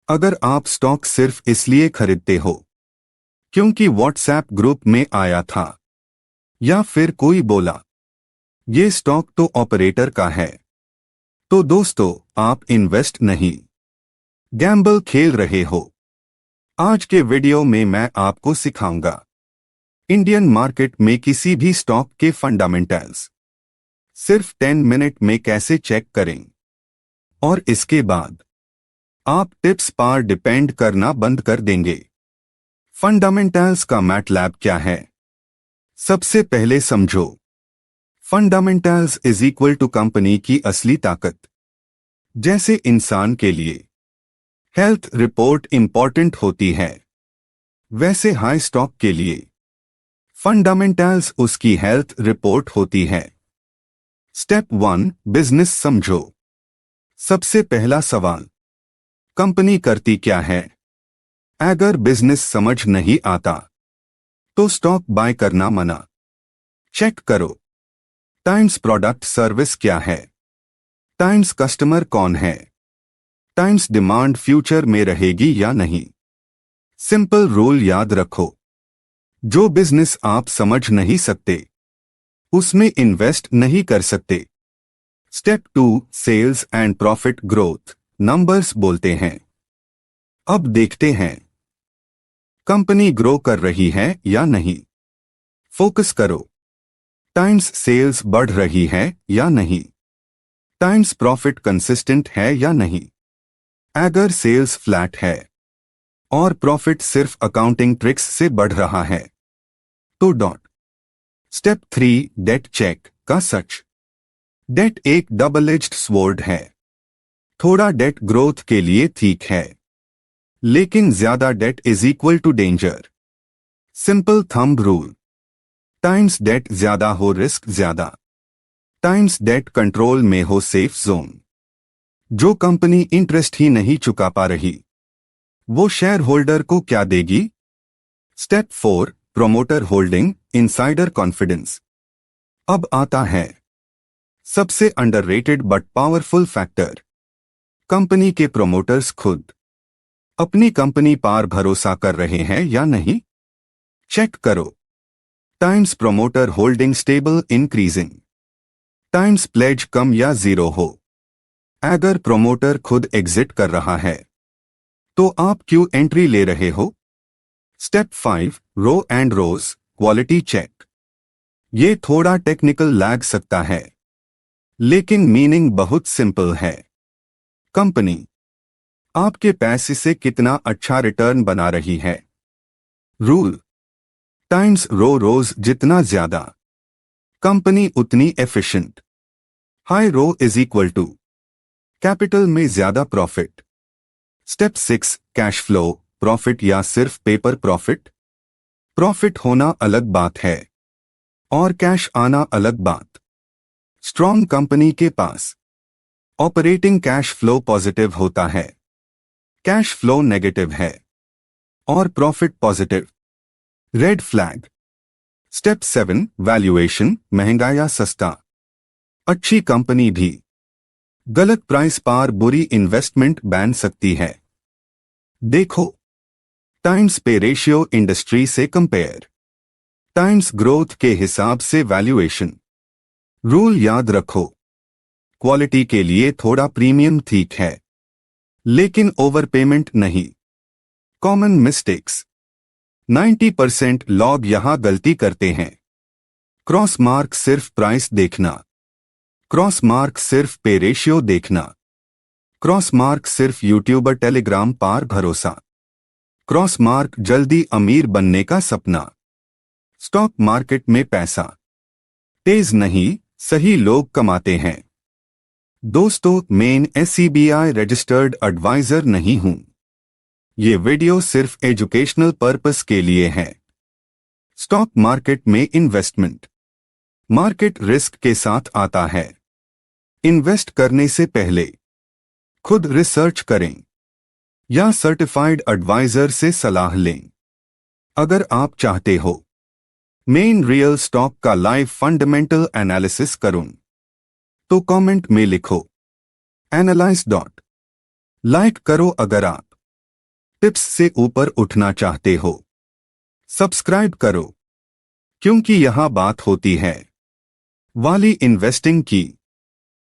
अगर आप स्टॉक सिर्फ इसलिए खरीदते हो क्योंकि व्हाट्सएप ग्रुप में आया था या फिर कोई बोला ये स्टॉक तो ऑपरेटर का है, तो दोस्तों आप इन्वेस्ट नहीं, गैम्बल खेल रहे हो। आज के वीडियो में मैं आपको सिखाऊंगा इंडियन मार्केट में किसी भी स्टॉक के फंडामेंटल्स सिर्फ 10 मिनट में कैसे चेक करें, और इसके बाद आप टिप्स पर डिपेंड करना बंद कर देंगे। फंडामेंटल्स का मैटलैब क्या है? सबसे पहले समझो, fundamentals is equal to company की असली ताकत। जैसे इंसान के लिए हेल्थ रिपोर्ट इंपॉर्टेंट होती है, वैसे हाई स्टॉक के लिए फंडामेंटल्स उसकी हेल्थ रिपोर्ट होती है। स्टेप 1, बिजनेस समझो। सबसे पहला सवाल, कंपनी करती क्या है? अगर बिजनेस समझ नहीं आता तो स्टॉक बाय करना मना। चेक करो, टाइम्स प्रोडक्ट सर्विस क्या है? टाइम्स कस्टमर कौन है? टाइम्स डिमांड फ्यूचर में रहेगी या नहीं? सिंपल रूल याद रखो, जो बिजनेस आप समझ नहीं सकते उसमें इन्वेस्ट नहीं कर सकते। Step 2, sales and profit growth numbers बोलते हैं। अब देखते हैं कंपनी ग्रो कर रही है या नहीं। फोकस करो, टाइम्स सेल्स बढ़ रही है या नहीं? टाइम्स प्रॉफिट कंसिस्टेंट है या नहीं? अगर सेल्स फ्लैट है और प्रॉफिट सिर्फ अकाउंटिंग ट्रिक्स से बढ़ रहा है तो डॉट। स्टेप 3, डेट चेक का सच। डेट एक डबल एज्ड स्वॉर्ड है। थोड़ा डेट ग्रोथ के लिए ठीक है, लेकिन ज्यादा debt is equal to danger. Simple thumb rule, times debt ज्यादा हो रिस्क ज्यादा, टाइम्स डेट कंट्रोल में हो सेफ जोन। जो कंपनी इंटरेस्ट ही नहीं चुका पा रही वो शेयर होल्डर को क्या देगी? Step 4, promoter holding insider confidence. अब आता है सबसे underrated but powerful factor, company के प्रोमोटर्स खुद अपनी कंपनी पर भरोसा कर रहे हैं या नहीं। चेक करो, times promoter holding stable increasing, times pledge कम या जीरो हो। अगर प्रोमोटर खुद एग्जिट कर रहा है तो आप क्यों एंट्री ले रहे हो? Step 5, ROE and ROCE quality check. ये थोड़ा टेक्निकल लग सकता है, लेकिन मीनिंग बहुत सिंपल है। कंपनी आपके पैसे से कितना अच्छा रिटर्न बना रही है। रूल, टाइम्स रो रोज जितना ज्यादा कंपनी उतनी efficient. High ROE is equal to capital में ज्यादा profit. Step 6, cash flow profit या सिर्फ पेपर प्रॉफिट। प्रॉफिट होना अलग बात है और कैश आना अलग बात। स्ट्रॉन्ग कंपनी के पास ऑपरेटिंग कैश फ्लो पॉजिटिव होता है, कैश फ्लो नेगेटिव है और profit positive. Red flag. Step 7, valuation महंगा या सस्ता। अच्छी कंपनी भी गलत प्राइस पर बुरी इन्वेस्टमेंट बन सकती है। देखो, टाइम्स पे रेशियो इंडस्ट्री से कंपेयर, टाइम्स ग्रोथ के हिसाब से वैल्यूएशन। रूल याद रखो, क्वालिटी के लिए थोड़ा प्रीमियम ठीक है, लेकिन ओवर पेमेंट नहीं। कॉमन मिस्टेक्स, 90% लोग यहां गलती करते हैं। क्रॉस मार्क सिर्फ प्राइस देखना, क्रॉस मार्क सिर्फ पे रेशियो देखना, क्रॉस मार्क सिर्फ यूट्यूबर टेलीग्राम पर भरोसा, क्रॉस मार्क जल्दी अमीर बनने का सपना। स्टॉक मार्केट में पैसा तेज नहीं, सही लोग कमाते हैं। दोस्तों, मैं SEBI रजिस्टर्ड एडवाइजर नहीं हूं। ये वीडियो सिर्फ एजुकेशनल पर्पस के लिए है। स्टॉक मार्केट में इन्वेस्टमेंट मार्केट रिस्क के साथ आता है। इन्वेस्ट करने से पहले खुद रिसर्च करें या सर्टिफाइड एडवाइजर से सलाह लें। अगर आप चाहते हो मेन रियल स्टॉक का लाइव फंडामेंटल एनालिसिस करूं तो कमेंट में लिखो एनालाइज डॉट। लाइक करो अगर आप टिप्स से ऊपर उठना चाहते हो, सब्सक्राइब करो, क्योंकि यहां बात होती है वाली इन्वेस्टिंग की।